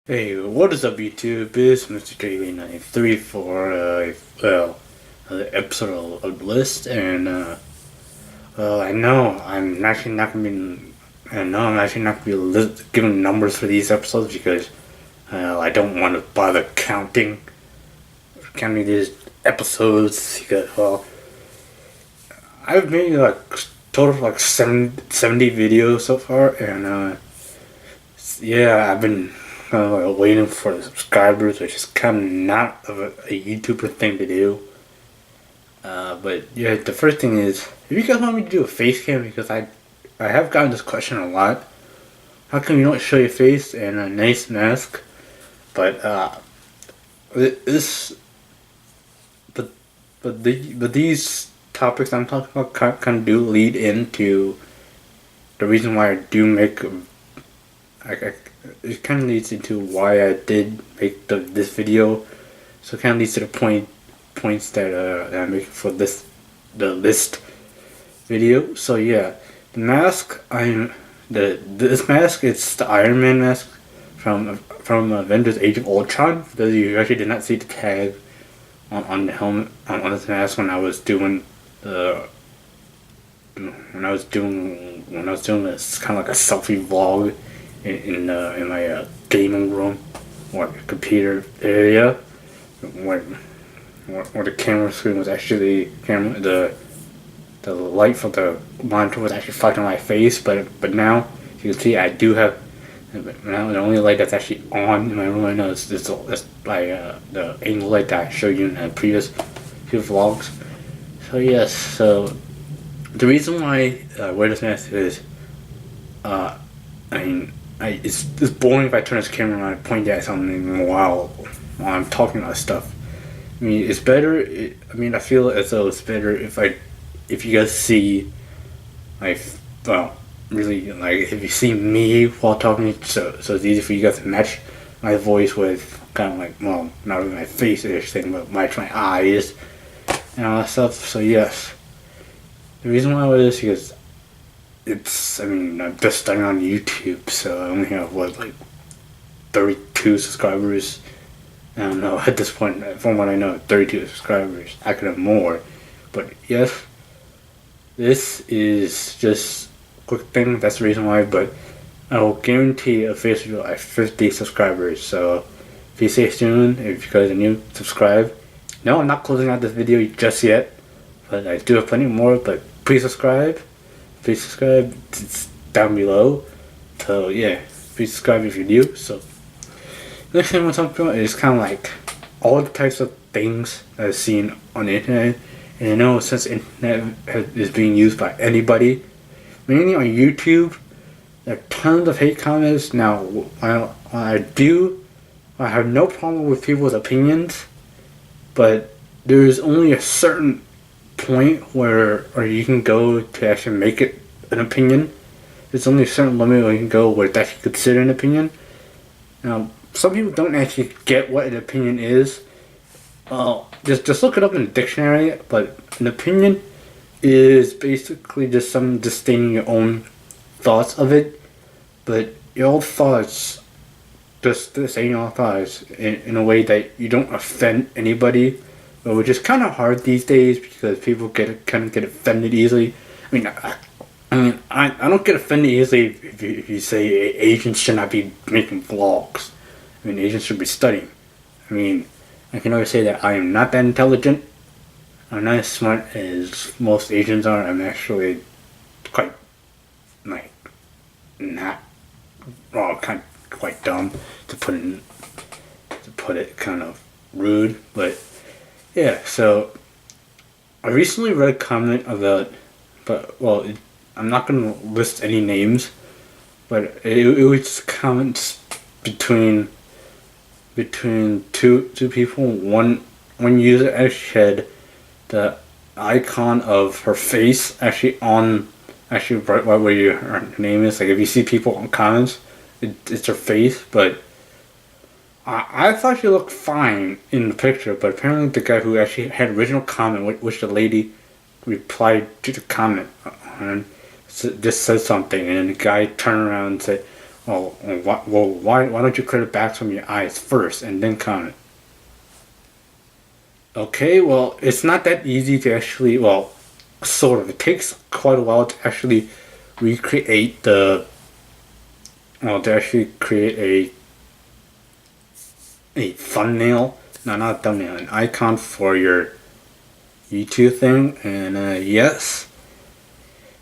Hey, what is up, YouTube? It's Mr. JV93 for the episode of the list, and I know I'm actually not gonna be, giving numbers for these episodes because I don't want to bother counting these episodes because I've made like total of like 70 videos so far, and yeah, I've been waiting for the subscribers, which is kind of not a YouTuber thing to do. But yeah, the first thing is, if you guys want me to do a face cam, because I have gotten this question a lot. How come you don't show your face and a nice mask? But this, but but these topics I'm talking about kind of do lead into the reason why I do make it kind of leads into why I did make this video. So it kind of leads to the points that I'm making for the list video. So yeah, the mask this mask, it's the Iron Man mask from Avengers: Age of Ultron. For those of you who actually did not see the tag on the helmet on this mask when I was doing the when I was doing this kind of like a selfie vlog in my gaming room or computer area where the camera screen was actually the light from the monitor was actually reflecting my face, but now you can see I do have now the only light that's actually on in my room right now is by the angle light that I showed you in the previous few vlogs. So yes, so the reason why I wear this mask is I mean, it's boring if I turn this camera around and point at something while I'm talking about stuff. I mean, it's better. I feel as though it's better if you guys see, like, well, really, like, if you see me while talking, so it's easy for you guys to match my voice with kind of like, well, not really my face or anything, but match my eyes and all that stuff. So yes, the reason why I wear this is because I'm just starting on YouTube, so I only have like 32 subscribers. I don't know at this point. From what I know, 32 subscribers. I could have more, but yes, this is just a quick thing. That's the reason why. But I will guarantee a face video at 50 subscribers. So if you stay tuned, if you guys are new, subscribe. No, I'm not closing out this video just yet, but I do have plenty more. But please subscribe. Please subscribe. It's down below. So yeah, please subscribe if you're new. So next thing I'm talking about is kind of like all the types of things that I've seen on the internet. And I know since the internet is being used by anybody, mainly on YouTube, there are tons of hate comments. Now, I have no problem with people's opinions, but there's only a certain point where you can go to actually make it an opinion. There's only a certain limit where you can go where it's actually considered an opinion. Now, some people don't actually get what an opinion is. Just look it up in the dictionary. But an opinion is basically just stating your own thoughts of it. But your own thoughts, just saying your own thoughts in a way that you don't offend anybody, which is kind of hard these days because people get offended easily. I don't get offended easily if you say Asians should not be making vlogs. Asians should be studying. I can always say that I am not that intelligent. I'm not as smart as most Asians are. I'm actually quite, like, not, well, kind of quite dumb to put it kind of rude. But yeah, so I recently read a comment about, I'm not gonna list any names, but it was comments between two people. One user actually had the icon of her face actually right where her name is. Like if you see people on comments, it's her face. But I thought she looked fine in the picture. But apparently the guy who actually had original comment, which the lady replied to the comment and just said something, and then the guy turned around and said, Why don't you clear the bags from your eyes first and then count it? Okay, well, it's not that easy to actually, well, sort of. It takes quite a while to actually recreate to actually create a thumbnail. No, not a thumbnail, an icon for your YouTube thing. And yes,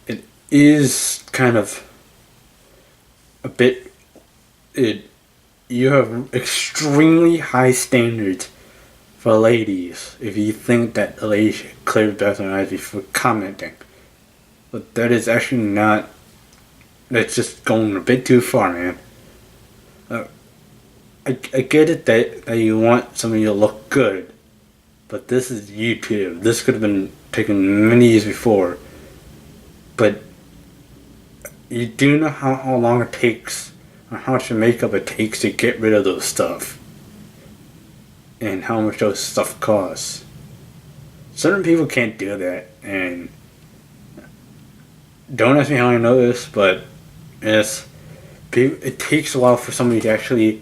it is kind of a bit. You have extremely high standards for ladies if you think that a lady should clear the bathroom eyes before commenting. But that is actually not. That's just going a bit too far, man. I get it that you want somebody to look good, but this is YouTube. This could have been taken many years before. But you do know how long it takes, or how much makeup it takes to get rid of those stuff, and how much those stuff costs. Certain people can't do that, and don't ask me how I know this, but it takes a while for somebody to actually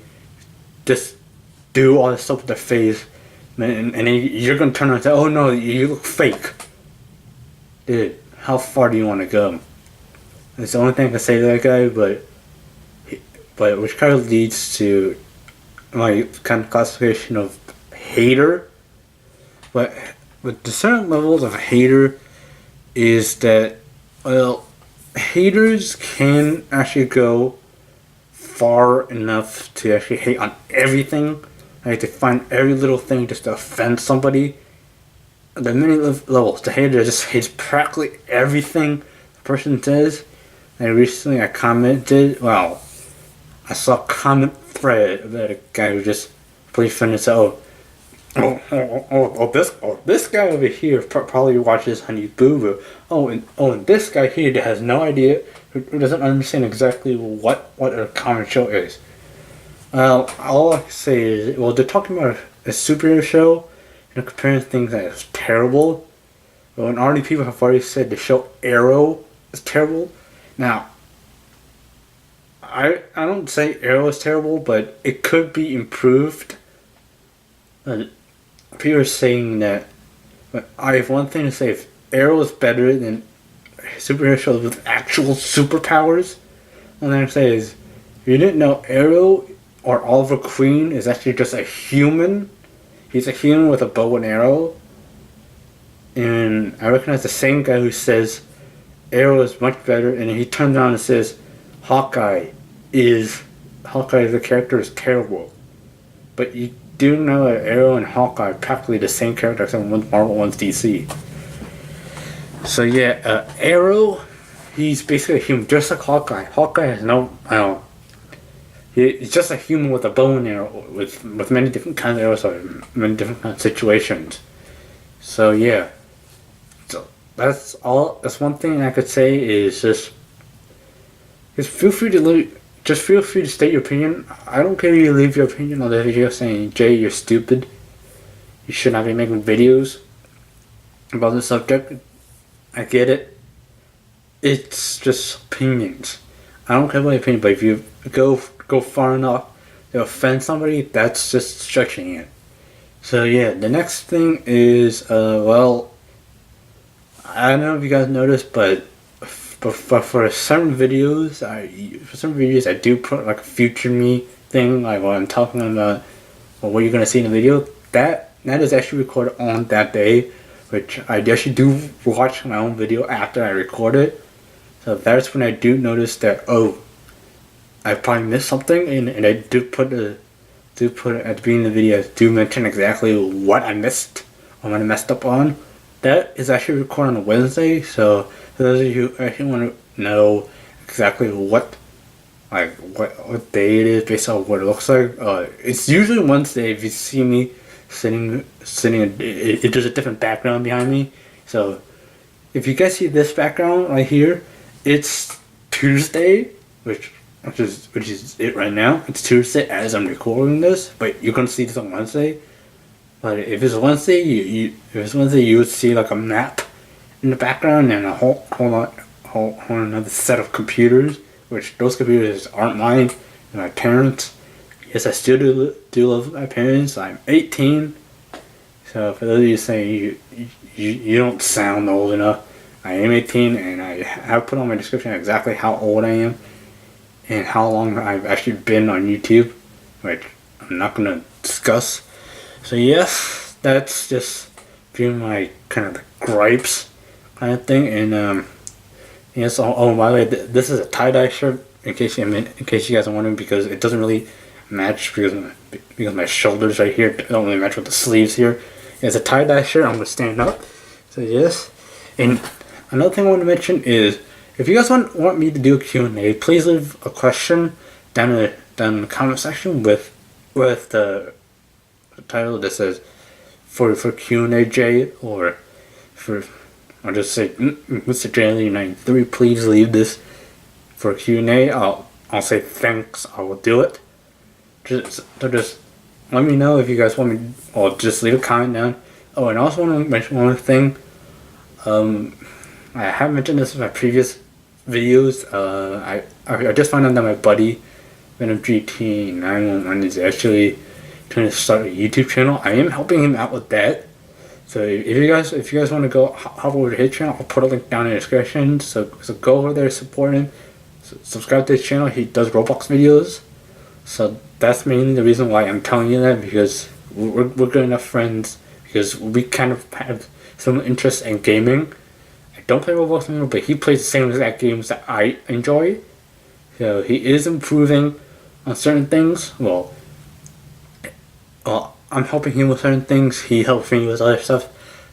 just do all this stuff with their face, and then you're gonna turn around and say, "Oh no, you look fake." Dude, how far do you want to go? That's the only thing I can say to that guy, but which kind of leads to my kind of classification of hater. But the certain levels of hater is that, well, haters can actually go far enough to actually hate on everything. Like to find every little thing just to offend somebody. The many levels. The hater just hates practically everything the person says. And recently I commented, well, I saw a comment thread about a guy who just played friend and said, this guy over here probably watches Honey Boo Boo. And this guy here that has no idea, who doesn't understand exactly what a common show is. All I can say is, well, they're talking about a superhero show and comparing things that is terrible. Well, and already people have already said the show Arrow is terrible. Now, I don't say Arrow is terrible, but it could be improved. People are saying that, but I have one thing to say: if Arrow is better than superhero shows with actual superpowers, one thing I say is, if you didn't know, Arrow or Oliver Queen is actually just a human. He's a human with a bow and arrow, and I recognize the same guy who says Arrow is much better, and he turns around and says Hawkeye the character is terrible. But you do know that Arrow and Hawkeye are practically the same character, except one's Marvel, one's DC. So yeah, Arrow, he's basically a human, just like Hawkeye. Hawkeye has he's just a human with a bow and arrow, with many different kinds of arrows, or many different kinds of situations. So yeah, so that's all. That's one thing I could say is just feel free to state your opinion. I don't care if you leave your opinion on the video saying, Jay, you're stupid. You should not be making videos about this subject. I get it. It's just opinions. I don't care about your opinion, but if you go far enough to offend somebody, that's just stretching it. So yeah, the next thing is, well, I don't know if you guys noticed, but for certain videos, I do put like a future me thing, like when I'm talking about what you're gonna see in the video. That is actually recorded on that day, which I actually do watch my own video after I record it. So that's when I do notice that, oh, I probably missed something, and I do put it at the beginning of the video. I do mention exactly what I missed or what I messed up on. That is actually recorded on a Wednesday, so for those of you who actually want to know exactly what day it is based on what it looks like, it's usually Wednesday. If you see me sitting, there's a different background behind me. So if you guys see this background right here, it's Tuesday, which is it right now. It's Tuesday as I'm recording this, but you're gonna see this on Wednesday. But if it's Wednesday, you would see like a map in the background and a whole another set of computers which those computers aren't mine, and my parents. Yes, I still do love my parents. I'm 18, so for those of you saying you don't sound old enough, I am 18, and I have put on my description exactly how old I am and how long I've actually been on YouTube, which I'm not gonna discuss. So yes, that's just a few of my kind of gripes kind of thing. And yes, oh by the way, this is a tie-dye shirt in case you guys are wondering, because it doesn't really match because my shoulders right here don't really match with the sleeves here. It's a tie-dye shirt. I'm gonna stand up. So yes, and another thing I want to mention is, if you guys want me to do a Q&A, please leave a question down in the comment section with the title that says for Q&A J, or just say Mr. J93. Please leave this for Q&A. I'll say thanks. I will do it. Just let me know if you guys want me, or just leave a comment down. Oh, and I also want to mention one thing. I have mentioned this in my previous videos. I just found out that my buddy Venom GT911 is actually trying to start a YouTube channel. I am helping him out with that. So if you guys want to go hop over to his channel, I'll put a link down in the description. So go over there, support him, subscribe to his channel. He does Roblox videos. So that's mainly the reason why I'm telling you that, because we're good enough friends, because we kind of have some interest in gaming. I don't play Roblox anymore, but he plays the same exact games that I enjoy. So he is improving on certain things. Well, I'm helping him with certain things. He helps me with other stuff.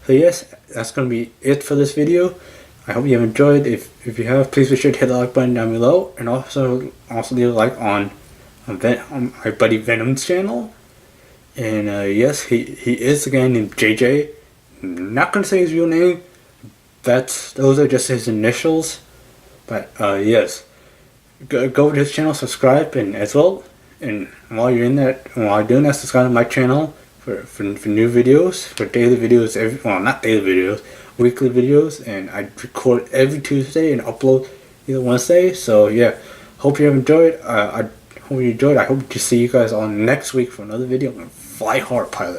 So yes, that's going to be it for this video. I hope you have enjoyed. If you have, please be sure to hit the like button down below, and also leave a like on my buddy Venom's channel. And yes, he is a guy named JJ. I'm not gonna say his real name. Those are just his initials. But yes, go over to his channel, subscribe, and as well. And while you're doing that, subscribe to my channel for new videos, for daily videos. Not daily videos, weekly videos. And I record every Tuesday and upload either Wednesday. So yeah, hope you have enjoyed. I hope you enjoyed. I hope to see you guys on next week for another video on Fly Hard Pilot.